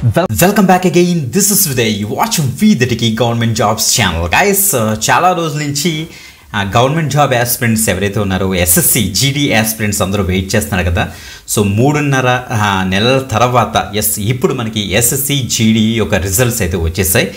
Welcome back again. This is Viday. You watching the Tiki Government Jobs channel. Guys, చాలా రోజుల నుంచి government job aspirants ఎవరైతే ఉన్నారో SSC GD aspirants అందరూ wait చేస్తున్నారు కదా. సో 3.5 నెలల తర్వాత ఇప్పుడు మనకి ఎస్ఎస్సి జీడీ యొక్క రిజల్ట్స్ అయితే వచ్చేసాయి.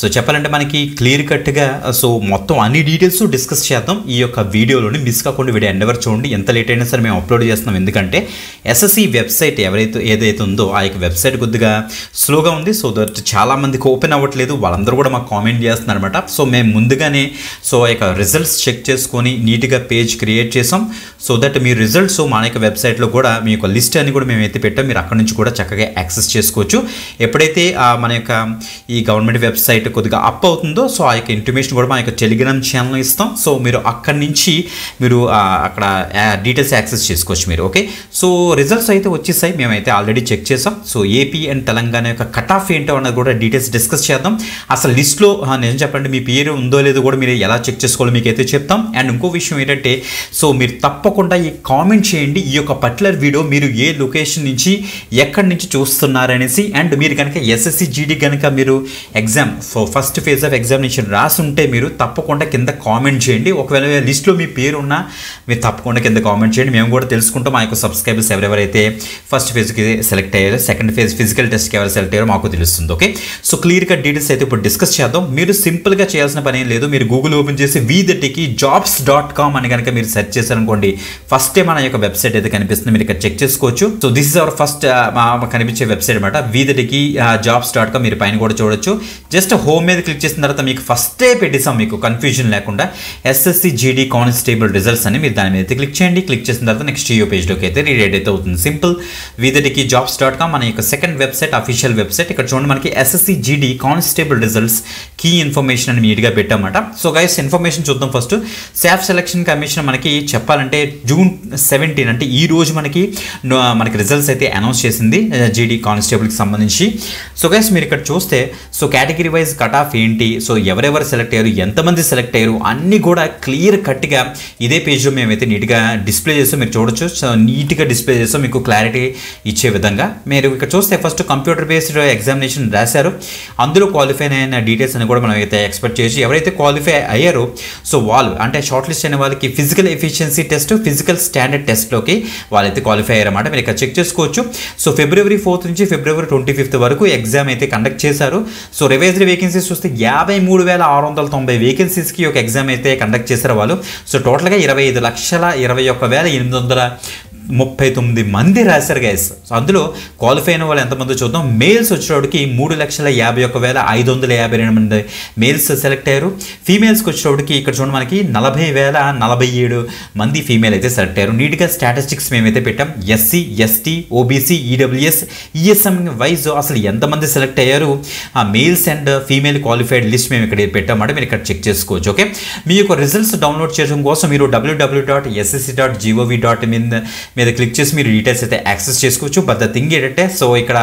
సో చెప్పాలంటే మనకి క్లియర్ కట్గా సో మొత్తం అన్ని డీటెయిల్స్ డిస్కస్ చేద్దాం ఈ యొక్క వీడియోలోని. మిస్ కాకుండా వీడియో ఎండవర్ చూడండి. ఎంత లేట్ అయినా సరే మేము అప్లోడ్ చేస్తున్నాం, ఎందుకంటే ఎస్ఎస్సి వెబ్సైట్ ఏదైతే ఉందో ఆ యొక్క వెబ్సైట్ కొద్దిగా స్లోగా ఉంది. సో దట్ చాలామందికి ఓపెన్ అవ్వట్లేదు, వాళ్ళందరూ కూడా మాకు కామెంట్ చేస్తున్నారు అనమాట. సో మేము ముందుగానే సో ఆ యొక్క రిజల్ట్స్ చెక్ చేసుకొని నీట్గా పేజ్ క్రియేట్ చేసాం. సో దట్ మీ రిజల్ట్స్ మన యొక్క వెబ్సైట్లో కూడా మీ యొక్క లిస్ట్ అని కూడా మేము అయితే పెట్టాం. మీరు అక్కడ నుంచి కూడా చక్కగా యాక్సెస్ చేసుకోవచ్చు. ఎప్పుడైతే మన యొక్క ఈ గవర్నమెంట్ వెబ్సైట్ కొద్దిగా అప్ అవుతుందో సో ఆ యొక్క ఇన్ఫర్మేషన్ కూడా మా యొక్క టెలిగ్రామ్ ఛానల్లో ఇస్తాం. సో మీరు అక్కడి నుంచి మీరు అక్కడ డీటెయిల్స్ యాక్సెస్ చేసుకోవచ్చు మీరు. ఓకే, సో రిజల్ట్స్ అయితే వచ్చేసాయి, మేమైతే ఆల్రెడీ చెక్ చేసాం. సో ఏపీ అండ్ తెలంగాణ యొక్క కట్ ఆఫ్ ఏంటో అన్నది కూడా డీటెయిల్స్ డిస్కస్ చేద్దాం. అసలు లిస్ట్లో నిజం చెప్పండి మీ పేరు ఉందో లేదో కూడా మీరు ఎలా చెక్ చేసుకోవాలో మీకైతే చెప్తాం. అండ్ ఇంకో విషయం ఏంటంటే సో మీరు తప్పకుండా ఈ కామెంట్ చేయండి ఈ యొక్క పర్టికులర్ వీడియో మీరు ఏ లొకేషన్ నుంచి ఎక్కడి నుంచి చూస్తున్నారనేసి. అండ్ మీరు కనుక ఎస్ఎస్సి జీడీ కనుక మీరు exam so first phase of examination రాసుంటే మీరు తప్పకుండా కింద కామెంట్ చేయండి. ఒకవేళ లిస్ట్లో మీ పేరు ఉన్నా మీరు తప్పకుండా కింద కామెంట్ చేయండి. మేము కూడా తెలుసుకుంటాం మా యొక్క సబ్స్క్రైబర్స్ ఎవరెవరైతే ఫస్ట్ ఫేజ్కి సెలెక్ట్ అయ్యారో, సెకండ్ ఫేజ్ ఫిజికల్ టెస్ట్కి ఎవరు సెలెక్ట్ అయ్యారో మాకు తెలుస్తుంది. ఓకే, సో క్లియర్గా డీటెయిల్స్ అయితే ఇప్పుడు డిస్కస్ చేద్దాం. మీరు సింపుల్గా చేయాల్సిన పని ఏం లేదు. మీరు గూగుల్ ఓపెన్ చేసి vtechjobs.com అని కనుక మీరు సెర్చ్ చేశారనుకోండి, ఫస్టే మన యొక్క వెబ్సైట్ అయితే కనిపిస్తుంది, మీరు ఇక్కడ చెక్ చేసుకోవచ్చు. So this is our first కనిపించే వెబ్సైట్ అనమాట, vtechjobs.com. మీరు పైన కూడా చూడొచ్చు. జస్ట్ హోమ్ మీద క్లిక్ చేసిన తర్వాత మీకు ఫస్టే పెట్టేసాం, మీకు కన్ఫ్యూజన్ లేకుండా ఎస్ఎస్సి జీడీ కానిస్టేబుల్ రిజల్ట్స్ అని. మీరు దాని మీద అయితే క్లిక్ చేయండి. క్లిక్ చేసిన తర్వాత నెక్స్ట్ ఈ పేజ్లోకి అయితే రీడైట్ అయితే అవుతుంది. సింపుల్ vtechjobs.com మన యొక్క సెకండ్ వెబ్సైట్, అఫీషియల్ వెబ్సైట్. ఇక్కడ చూడండి మనకి SSC GD constable results key information అని నీట్గా పెట్టామన్నమాట. సో గైస్ ఇన్ఫర్మేషన్ చూద్దాం. ఫస్ట్ స్టాఫ్ సెలక్షన్ కమిషన్ మనకి చెప్పాలంటే June 17 అంటే ఈ రోజు మనకి రిజల్ట్స్ అయితే అనౌన్స్ చేసింది జీడీ కానిస్టేబుల్కి సంబంధించి. సో గైస్ మీరు ఇక్కడ చూస్తే so category wise cut off ఏంటి, సో ఎవరెవరు సెలెక్ట్ అయ్యారు, ఎంతమంది సెలెక్ట్ అయ్యారు అన్నీ కూడా క్లియర్ కట్గా ఇదే పేజ్లో మేమైతే నీట్గా డిస్ప్లే చేస్తాం. మీరు చూడొచ్చు, సో నీట్గా డిస్ప్లే చేస్తాం మీకు క్లారిటీ ఇచ్చే విధంగా. మీరు ఇక్కడ చూస్తే ఫస్ట్ కంప్యూటర్ బేస్డ్ ఎగ్జామినేషన్ రాశారు, అందులో క్వాలిఫై అయిన డీటెయిల్స్ అని కూడా మనం అయితే ఎక్స్పెక్ట్ చేయొచ్చు. ఎవరైతే క్వాలిఫై అయ్యారో సో వాళ్ళు అంటే షార్ట్ లిస్ట్ అయిన వాళ్ళకి physical efficiency test, physical standard టెస్ట్లోకి వాళ్ళైతే క్వాలిఫై అయ్యారన్నమాట. మీరు ఇక్కడ చెక్ చేసుకోవచ్చు. సో February 4th నుంచి February 25th వరకు ఎగ్జామ్ అయితే కండక్ట్ చేశారు. సో రివైజ్డ్ వేకెన్సీస్ చూస్తే 53,690 వేకెన్సీస్కి ఒక ఎగ్జామ్ అయితే కండక్ట్ చేశారు వాళ్ళు. సో టోటల్గా 25,21,839 మంది రాశారు గైస్. సో అందులో క్వాలిఫై అయిన వాళ్ళు ఎంతమంది చూద్దాం. మేల్స్ వచ్చేటప్పటికి 3,51,552 మంది మేల్స్ సెలెక్ట్ అయ్యారు. ఫీమేల్స్కి వచ్చేటప్పటికి ఇక్కడ చూడండి మనకి 40,047 మంది ఫీమేల్ అయితే సెలెక్ట్ అయ్యారు. నీట్గా స్టాటిస్టిక్స్ మేమైతే పెట్టాం. SC, ST, OBC, EWS, ESM wise అసలు ఎంతమంది సెలెక్ట్ అయ్యారు ఆ males and female qualified list మేము ఇక్కడ పెట్టామంటే మీరు ఇక్కడ చెక్ చేసుకోవచ్చు. ఓకే, మీ యొక్క రిజల్ట్స్ డౌన్లోడ్ చేయడం కోసం మీరు www.ssc.gov.in మీద క్లిక్ చేసి మీరు డీటెయిల్స్ అయితే యాక్సెస్ చేసుకోవచ్చు. బట్ ద థింగ్ ఏంటంటే సో ఇక్కడ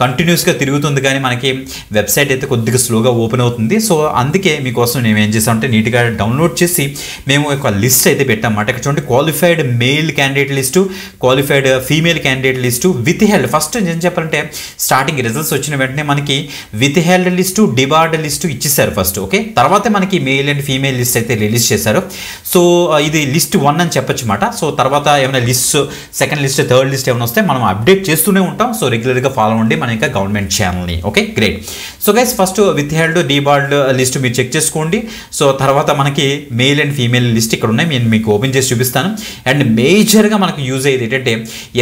కంటిన్యూస్గా తిరుగుతుంది కానీ మనకి వెబ్సైట్ అయితే కొద్దిగా స్లోగా ఓపెన్ అవుతుంది. సో అందుకే మీకోసం మేము ఏం చేసామంటే నీట్గా డౌన్లోడ్ చేసి మేము ఒక లిస్ట్ అయితే పెట్టామన్నమాట. ఇక్కడ చూడండి qualified male candidate list, qualified female candidate list, with held. First ఏం చెప్పాలంటే స్టార్టింగ్ రిజల్ట్స్ వచ్చిన వెంటనే మనకి with held list, debarred list ఇచ్చేసారు ఫస్ట్. ఓకే, తర్వాత మనకి మేల్ అండ్ ఫీమేల్ లిస్ట్ అయితే రిలీజ్ చేశారు. సో ఇది లిస్ట్ 1 అని చెప్పొచ్చు అన్నమాట. సో తర్వాత ఏమైనా list second list, third list ఏమైనా వస్తే మనం అప్డేట్ చేస్తూనే ఉంటాం. సో రెగ్యులర్గా ఫాలో అవ్వండి మన యొక్క గవర్నమెంట్ ఛానల్ని. Okay, great. So guys first with held, debarred list మీరు చెక్ చేసుకోండి. సో తర్వాత మనకి మేల్ అండ్ ఫీమేల్ లిస్ట్ ఇక్కడ ఉన్నాయి, నేను మీకు ఓపెన్ చేసి చూపిస్తాను. అండ్ మేజర్గా మనకు యూజ్ అయ్యేది ఏంటంటే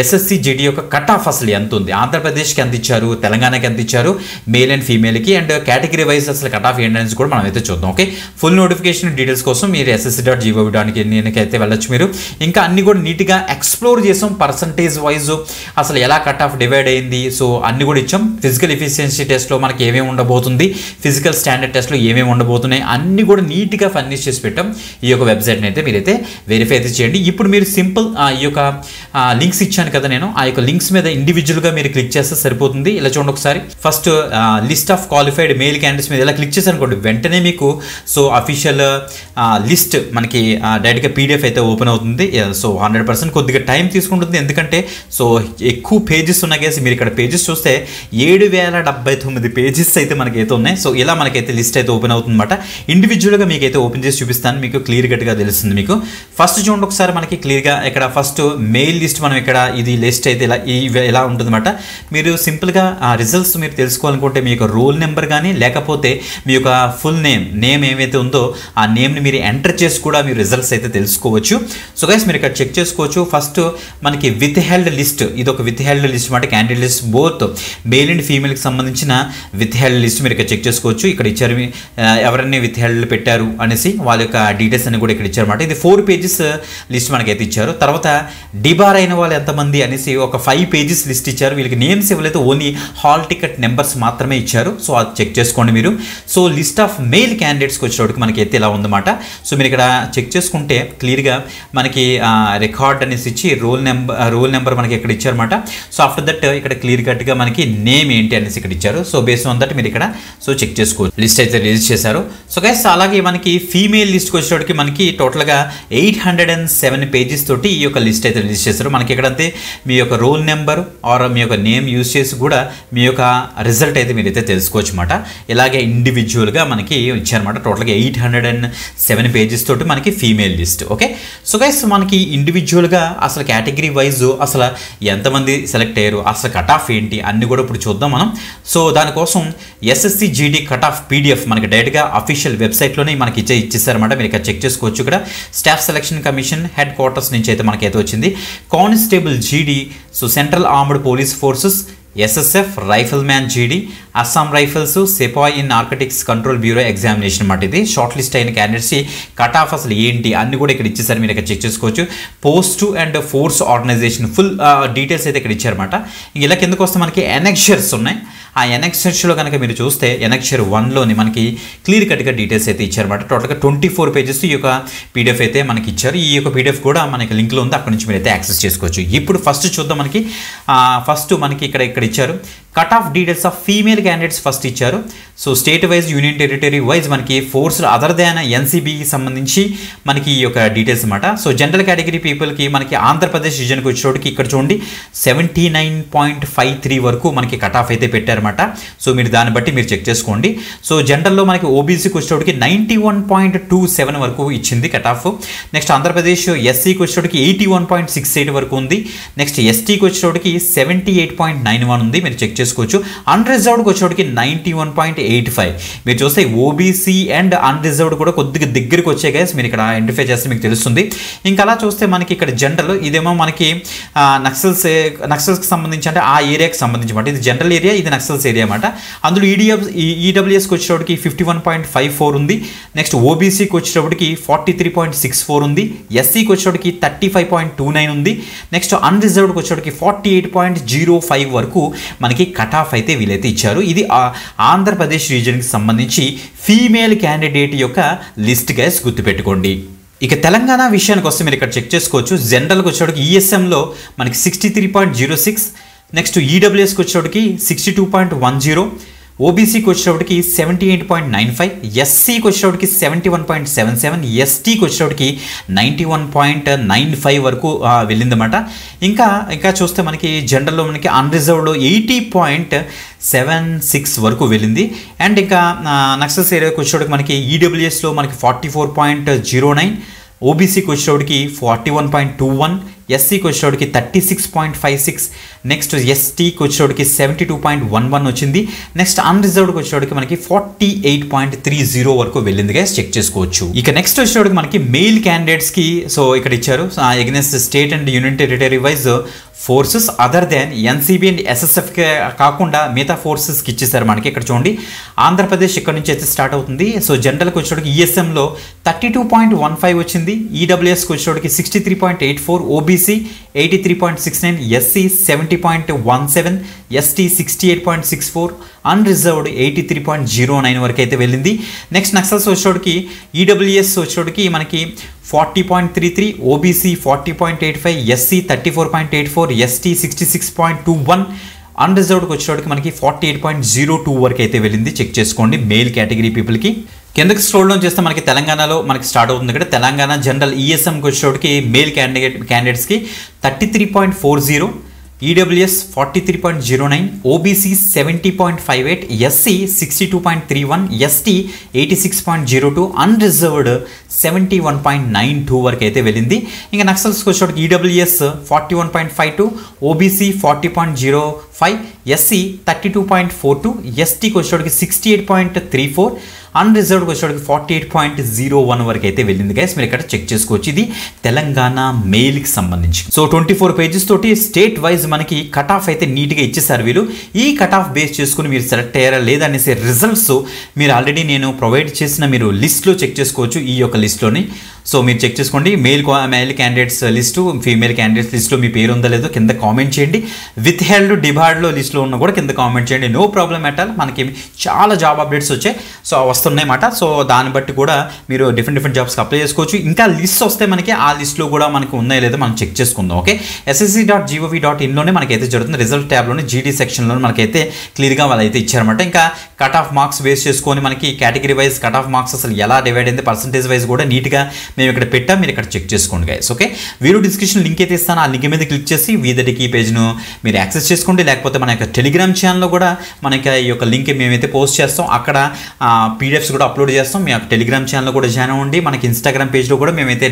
ఎస్ఎస్సి జీడీ యొక్క కట్ ఆఫ్ అసలు ఎంత ఉంది, ఆంధ్రప్రదేశ్కి ఎంత ఇచ్చారు, తెలంగాణకి ఎంత ఇచ్చారు మేల్ అండ్ ఫీమేల్కి, అండ్ కేటగిరీ వైజ్ అసలు కట్ ఆఫ్ ఏంటనేసి కూడా మనం అయితే చూద్దాం. ఓకే, ఫుల్ నోటిఫికేషన్ డీటెయిల్స్ కోసం మీరు ssc.gov.in అయితే వెళ్ళొచ్చు మీరు. ఇంకా అన్ని కూడా నీట్గా ఎక్స్ప్లోర్ చేసాం. పర్సంటేజ్ వైజ్ అసలు ఎలా కట్ ఆఫ్ డివైడ్ అయింది, సో అన్ని కూడా ఇచ్చాం. ఫిజికల్ ఎఫిషియన్సీ టెస్ట్లో మనకి ఏమేమి ఉండబోతుంది, ఫిజికల్ స్టాండర్డ్ టెస్ట్లో ఏమేమి ఉండబోతున్నాయి అన్ని కూడా నీట్గా ఫర్నిష్ చేసి పెట్టాం. ఈ యొక్క వెబ్సైట్ని అయితే మీరైతే వెరిఫై అయితే చేయండి. ఇప్పుడు మీరు సింపుల్ ఈ యొక్క లింక్స్ ఇచ్చాను కదా నేను, ఆ యొక్క లింక్స్ మీద ఇండివిజువల్గా మీరు క్లిక్ చేస్తే సరిపోతుంది. ఇలా చూడండి ఒకసారి. First list of qualified male candidates మీద ఇలా క్లిక్ చేశారు అనుకోండి, వెంటనే మీకు సో అఫీషియల్ లిస్ట్ మనకి డైరెక్ట్గా PDF అయితే ఓపెన్ అవుతుంది. సో 100% కొద్దిగా టైం తీసుకుంటుంది, ఎందుకంటే సో ఎక్కువ పేజెస్ ఉన్నాయి గైస్. మీరు ఇక్కడ పేజెస్ చూస్తే 7079 పేజెస్ అయితే మనకైతే ఉన్నాయి. సో ఇలా మనకైతే లిస్ట్ అయితే ఓపెన్ అవుతుందన్నమాట. ఇండివిజువల్గా మీకైతే ఓపెన్ చేసి చూపిస్తాను, మీకు క్లియర్ కట్గా తెలుస్తుంది. మీకు ఫస్ట్ చూడండి ఒకసారి, మనకి క్లియర్గా ఇక్కడ ఫస్ట్ మెయిల్ లిస్ట్ మనం ఇక్కడ ఇది లిస్ట్ అయితే ఇలా ఉంటుందన్నమాట. మీరు సింపుల్గా ఆ రిజల్ట్స్ మీరు తెలుసుకోవాలనుకుంటే మీ యొక్క రోల్ నెంబర్ కానీ లేకపోతే మీ యొక్క ఫుల్ నేమ్ ఏమైతే ఉందో ఆ నేమ్ని మీరు ఎంటర్ చేసి కూడా మీరు రిజల్ట్స్ అయితే తెలుసుకోవచ్చు. సో గైస్ మీరు ఇక్కడ చెక్ చేసుకోవచ్చు. ఫస్ట్ మనకి విత్ హెల్డ్ లిస్ట్, ఇది ఒక విత్ హెల్డ్ లిస్ట్ మాట, candidate list both male and ఫీమేల్కి సంబంధించిన విత్ హెల్డ్ లిస్ట్ మీరు ఇక్కడ చెక్ చేసుకోవచ్చు. ఇక్కడ ఇచ్చారు ఎవరన్నీ విత్ హెల్డ్ పెట్టారు అనేసి వాళ్ళ యొక్క డీటెయిల్స్ అని కూడా ఇక్కడ ఇచ్చారన్నమాట. ఇది 4 పేజెస్ లిస్ట్ మనకైతే ఇచ్చారు. తర్వాత డిబార్ అయిన వాళ్ళు ఎంతమంది అనేసి ఒక 5 పేజెస్ లిస్ట్ ఇచ్చారు. వీళ్ళకి నేమ్స్ ఇవ్వలేదు, ఓన్లీ హాల్ టికెట్ నెంబర్స్ మాత్రమే ఇచ్చారు. సో అది చెక్ చేసుకోండి మీరు. సో లిస్ట్ ఆఫ్ మెయిల్ క్యాండిడేట్స్కి వచ్చేటప్పటికి మనకి అయితే ఇలా ఉందన్నమాట. సో మీరు ఇక్కడ చెక్ చేసుకుంటే క్లియర్గా మనకి రికార్డ్ అనేసి ఇచ్చి రోల్ నెంబర్ మనకి ఇక్కడ ఇచ్చారన్నమాట. సో ఆఫ్టర్ దట్ ఇక్కడ క్లియర్ కట్గా మనకి నేమ్ ఏంటి అనేసి ఇక్కడ ఇచ్చారు. సో బేస్డ్ ఆన్ దట్ మీరు ఇక్కడ సో చెక్ చేసుకోవచ్చు. లిస్ట్ అయితే రిలీజ్ చేశారు. సో గైస్ అలాగే మనకి ఫీమేల్ లిస్ట్కి వచ్చేటప్పటికి మనకి టోటల్గా 807 పేజెస్ తోటి ఈ యొక్క లిస్ట్ అయితే రిలీజ్ చేశారు. మనకి ఎక్కడంతే మీ యొక్క రోల్ నెంబర్ ఆర్ మీ యొక్క నేమ్ యూజ్ చేసి కూడా మీ యొక్క రిజల్ట్ అయితే మీరైతే తెలుసుకోవచ్చు అన్నమాట. ఇలాగే ఇండివిజువల్గా మనకి ఇచ్చారన్నమాట. టోటల్గా 807 పేజెస్ తోటి మనకి female list. Okay, so guys మనకి ఇండివిజువల్గా అసలు కేటగిరీ వైజ్ అసలు ఎంతమంది సెలెక్ట్ అయ్యారు, అసలు కట్ ఆఫ్ ఏంటి అన్ని కూడా ఇప్పుడు చూద్దాం మనం. సో దానికోసం SSC GD cut off PDF మనకి డైరెక్ట్గా అఫీషియల్ వెబ్సైట్లోనే మనకి ఇచ్చేసారన్నమాట. మీరు ఇక్కడ చెక్ చేసుకోవచ్చు. ఇక్కడ staff selection commission head quarters నుంచి అయితే మనకైతే వచ్చింది. Constable GD, so central armed police forces, SSF, rifle man GD, Assam rifles, sepoy in narcotics control bureau examination అన్నమాట. ఇది షార్ట్ లిస్ట్ అయిన క్యాండిడేట్స్ కట్ ఆఫ్ అసలు ఏంటి అన్ని కూడా ఇక్కడ ఇచ్చేసారు. మీరు ఇక్కడ చెక్ చేసుకోవచ్చు. Post and force organisation full details అయితే ఇక్కడ ఇచ్చారన్నమాట. ఇలా కిందకు వస్తే మనకి ఎనెక్షర్స్ ఉన్నాయి. ఆ ఎనెక్షర్స్లో కనుక మీరు చూస్తే ఎనెక్షర్ 1లోని మనకి క్లియర్ కట్గా డీటెయిల్స్ అయితే ఇచ్చారన్నమాట. టోటల్గా 24 పేజెస్ ఈ యొక్క పీడిఎఫ్ అయితే మనకి ఇచ్చారు. ఈ యొక్క పీడిఎఫ్ కూడా మనకి లింక్లో ఉంది, అక్కడ నుంచి మీరు అయితే యాక్సెస్ చేసుకోవచ్చు. ఇప్పుడు ఫస్ట్ చూద్దాం. ఫస్ట్ మనకి ఇక్కడ ఇచ్చారు cut off details of female candidates first ఇచ్చారు. So state wise, union territory wise మనకి ఫోర్స్ అదర్ దాన్ ఎన్సీబీకి సంబంధించి మనకి ఈ యొక్క డీటెయిల్స్ అన్నమాట. సో జనరల్ కేటగిరీ పీపుల్కి మనకి ఆంధ్రప్రదేశ్ రీజన్కి వచ్చేటోడికి ఇక్కడ చూడండి 79.53 వరకు మనకి కట్ ఆఫ్ అయితే పెట్టారన్నమాట. సో మీరు దాన్ని బట్టి మీరు చెక్ చేసుకోండి. సో జనరల్లో మనకి ఓబీసీకి వచ్చేటోడికి 91.27 వరకు ఇచ్చింది కట్ ఆఫ్. నెక్స్ట్ ఆంధ్రప్రదేశ్ ఎస్సీకి వచ్చేటోడికి 81.68 వరకు ఉంది. నెక్స్ట్ ఎస్టీకి వచ్చేటోడికి 78.91 ఉంది, మీరు చెక్ చేసుకోవచ్చు. అన్రిజర్వ్డ్కి వచ్చేటోడికి 91.85. మీరు చూస్తే ఓబీసీ అండ్ అన్రిజర్వ్డ్ కూడా కొద్దిగా దగ్గరికి వచ్చాయి గైస్. మీరు ఇక్కడ ఐడెంటిఫై చేస్తే మీకు తెలుస్తుంది. ఇంకా అలా చూస్తే మనకి ఇక్కడ జనరల్ ఇదేమో మనకి నక్సల్స్కి సంబంధించి అంటే ఆ ఏరియాకి సంబంధించి అన్నమాట. ఇది జనరల్ ఏరియా, ఇది నక్సల్స్ ఏరియా అన్నమాట. అందులో ఈడబ్ల్యూఎస్కి వచ్చేటప్పటికి 51.54 ఉంది. నెక్స్ట్ ఓబీసీకి వచ్చేటప్పటికి 43.64 ఉంది. ఎస్సీకి వచ్చేటప్పటికి 35.29 ఉంది. నెక్స్ట్ అన్రిజర్వ్డ్కి వచ్చేటప్పటికి 48.05 వరకు మనకి కట్ ఆఫ్ అయితే వీలైతే ఇచ్చారు. ఇది ఆంధ్రప్రదేశ్ రీజన్కి సంబంధించి ఫీమేల్ క్యాండిడేట్ యొక్క లిస్ట్ గైస్ గుర్తుపెట్టుకోండి. ఇక తెలంగాణ విషయానికి వస్తే మీరు ఇక్కడ చెక్ చేసుకోవచ్చు. జనరల్కి వచ్చేటప్పటికి ఈఎస్ఎంలో మనకి 63.06, నెక్స్ట్ ఈడబ్ల్యూఎస్కి వచ్చేటప్పటికి 62.10, ఓబీసీకి వచ్చేటప్పటికి 78.95, ఎస్సీకి వచ్చేటప్పటికి 71.77, ఎస్టీకి వచ్చేటప్పటికి 91.95 వరకు వెళ్ళిందన్నమాట. ఇంకా చూస్తే మనకి జనరల్లో మనకి అన్రిజర్వ్డ్లో 80.76 వరకు వెళ్ళింది. అండ్ ఇంకా నక్సల్స్ ఏరియాకి వచ్చేటప్పటికి మనకి ఈడబ్ల్యూఎస్లో మనకి 44.09, ఓబీసీకి వచ్చేటప్పటికి 41.21, ఎస్సీకి వచ్చేటప్పటికి 36.56, నెక్స్ట్ ఎస్టీకి వచ్చేటప్పటికి 72.11 వచ్చింది. నెక్స్ట్ అన్రిజర్వ్డ్కి వచ్చేటప్పటికి మనకి 48.30 వరకు వెళ్ళింది గైస్, చెక్ చేసుకోవచ్చు. ఇక నెక్స్ట్ వచ్చేటప్పటికి మనకి మెయిల్ క్యాండిడేట్స్కి సో ఇక్కడ ఇచ్చారు against state and union territory wise forces other than NCB and ఎస్ఎస్ఎఫ్కి కాకుండా మిగతా ఫోర్సెస్కి ఇచ్చేసారు మనకి. ఇక్కడ చూడండి ఆంధ్రప్రదేశ్ ఇక్కడ నుంచి అయితే స్టార్ట్ అవుతుంది. సో జనరల్కి వచ్చేటప్పటికి ఈఎస్ఎంలో 32.15 వచ్చింది, ఈడబ్ల్యూఎస్కి వచ్చేటప్పటికి 63.84, ఓబీసీ 83.69, ఎస్సీ 70.17, ఎస్టీ 68.64, అన్రిజర్వ్డ్ 83.09 వరకు అయితే వెళ్ళింది. నెక్స్ట్ నక్సల్స్ వచ్చేటప్పటికి ఈడబ్ల్యూఎస్ వచ్చేటప్పటికి మనకి 40.33, ఓబీసీ 40.85, ఎస్సీ 34.84, ఎస్టీ 66.21, అన్రిజర్వ్డ్కి వచ్చేటప్పటికి మనకి 48.02 వరకు అయితే వెళ్ళింది, చెక్ చేసుకోండి మెయిల్ కేటగిరీ పీపుల్కి. కిందకి స్క్రోల్ డౌన్ చేస్తే మనకి తెలంగాణలో మనకి స్టార్ట్ అవుతుంది. ఇక్కడ తెలంగాణ జనరల్ ఈఎస్ఎంకి వచ్చేటోడికి మేల్ క్యాండిడేట్స్కి 33.40, EWS 43.09, OBC 70.58, SC 62.31, ST 86.02, unreserved 71.92 వరకు అయితే వెళ్ళింది. ఇంకా నక్సల్స్కి వచ్చేటోడికి ఈడబ్ల్యూఎస్ 41.52, ఓబీసీ 40.05, ఎస్సీ 32.42, ఎస్టీకి వచ్చేటోడికి 68.34, అన్రిజర్వ్డ్కి వచ్చేటోడికి 48.01 వరకు అయితే వెళ్ళింది గైస్. మీరు ఇక్కడ చెక్ చేసుకోవచ్చు. ఇది తెలంగాణ మెయిల్కి సంబంధించి. సో 24 పేజెస్ తోటి స్టేట్ వైజ్ మనకి కట్ ఆఫ్ అయితే నీట్గా ఇచ్చేసారు వీళ్ళు. ఈ కట్ ఆఫ్ బేస్ చేసుకుని మీరు సెలెక్ట్ అయ్యారా లేదనేసి రిజల్ట్స్ మీరు ఆల్రెడీ నేను ప్రొవైడ్ చేసిన మీరు లిస్ట్లో చెక్ చేసుకోవచ్చు. ఈ యొక్క లిస్ట్లోని సో మీరు చెక్ చేసుకోండి. Mail candidates list, female candidates లిస్ట్లో మీ పేరు ఉందో లేదో కింద కామెంట్ చేయండి. విత్ హెల్డ్ డిబార్డ్లో లిస్ట్లో ఉన్న కూడా కింద కామెంట్ చేయండి. No problem at all. మనకి చాలా జాబ్ అప్డేట్స్ వచ్చాయి, సో వస్తున్నాయన్నమాట. సో దాన్ని బట్టి కూడా మీరు డిఫరెంట్ జాబ్స్కి అప్లై చేసుకోవచ్చు. ఇంకా లిస్ట్ వస్తే మనకి ఆ లిస్ట్లో కూడా మనకి ఉన్నాయో లేదో మనం చెక్ చేసుకుందాం. ఓకే, ssc.gov.inలోనే మనకైతే జరుగుతుంది. రిజల్ట్ ట్యాబ్లోనే జీడీ సెక్షన్లో మనకైతే క్లియర్గా వాళ్ళు అయితే ఇచ్చారన్నమాట. ఇంకా కట్ ఆఫ్ మార్క్స్ బేస్ చేసుకొని మనకి category wise cut off marks అసలు ఎలా డివైడ్ అయింది, పర్సంటేజ్ వైజ్ కూడా నీట్గా మేము ఇక్కడ పెట్టాం. మీరు ఇక్కడ చెక్ చేసుకోండి guys. Okay, video description link అయితే ఇస్తాను. ఆ లింక్ మీద క్లిక్ చేసి వీదటికి పేజ్ను మీరు యాక్సెస్ చేసుకోండి. లేకపోతే మన యొక్క టెలిగ్రామ్ ఛానల్లో కూడా మనకి ఈ యొక్క లింక్ మేమైతే పోస్ట్ చేస్తాం. అక్కడ పీడిఎఫ్స్ కూడా అప్లోడ్ చేస్తాం. మీ యొక్క టెలిగ్రామ్ ఛానల్లో కూడా జాయిన్ అవ్వండి. మనకి ఇన్స్టాగ్రామ్ పేజ్లో కూడా మేమైతే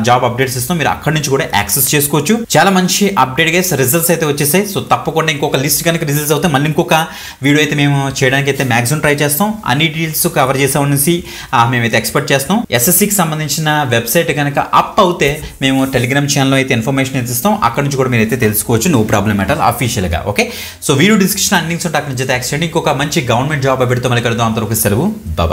జాబ్ అప్డేట్స్ ఇస్తాం. మీరు అక్కడి నుంచి కూడా యాక్సెస్ చేసుకోవచ్చు. చాలా మంచి అప్డేట్ గైస్. రిజల్ట్స్ అయితే వచ్చేసాయి. సో తప్పకుండా ఇంకొక లిస్ట్ కనుక రిజల్ట్స్ అవుతాయి మళ్ళీ ఇంకొక వీడియో అయితే మేము చేయడానికి అయితే మ్యాక్సిమం ట్రై చేస్తాం. అన్ని డీటెయిల్స్ కవర్ చేసామనేసి మేమైతే ఎక్స్పెక్ట్ చేస్తాం. ఎస్ఎస్సికి సంబంధించిన వెబ్సైట్ కనుక అప్ అవుతే మేము టెలిగ్రామ్ ఛానల్లో అయితే ఇన్ఫర్మేషన్ అయితే ఇస్తాం. అక్కడ నుంచి కూడా మీరు అయితే తెలుసుకోవచ్చు. నో ప్రాబ్లం అట్ ఆల్ అఫీషియల్గా. ఓకే, సో వీడియో డిస్క్రిప్షన్ అన్ని ఉంటే అక్కడి నుంచి అయితే యాక్సెస్ చేయండి. ఇంకొక మంచి గవర్నమెంట్ జాబ్ అప్డేట్తో మళ్ళీ కలుద్దాం. అంతవరకు సెలవు. బాయ్.